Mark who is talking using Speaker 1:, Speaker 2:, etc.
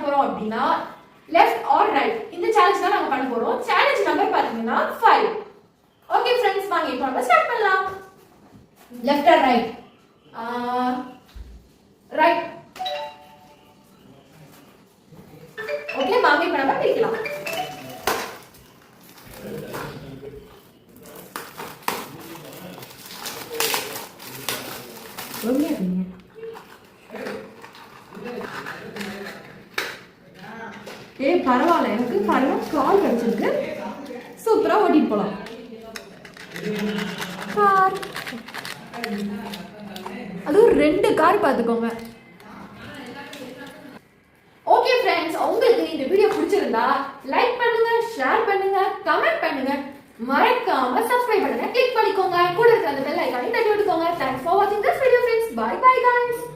Speaker 1: போறோம் அப்படின்னா left or right இந்த சேலஞ்ச் தான் நாங்க பண்ண போறோம். சேலஞ்ச் நம்பர் பாத்தீங்கன்னா 5. ஓகே फ्रेंड्स, வாங்க இப்போ நம்ம ஸ்டார்ட் பண்ணலாம். Left or right? Right. Okay, வாங்க இப்போ நம்ம பிரிக்கலாம். பரவாயில்ல, எனக்கு பாருங்க கால் கிடைச்சிருக்கு. சூப்பரா ஓட்டிட்டு போலாம். கார், அதுவும் 2 கார் பாத்துக்கோங்க. ஓகே फ्रेंड्स, உங்களுக்கு இந்த வீடியோ பிடிச்சிருந்தா லைக் பண்ணுங்க, ஷேர் பண்ணுங்க, கமெண்ட் பண்ணுங்க, மறக்காம சப்ஸ்கிரைப் பண்ணுங்க, கிளிக் பண்ணிக்கோங்க, கூட இருக்க அந்த பெல் ஐகானை தட்டி விட்டுக்கோங்க. Thanks for watching this video friends. Bye bye guys.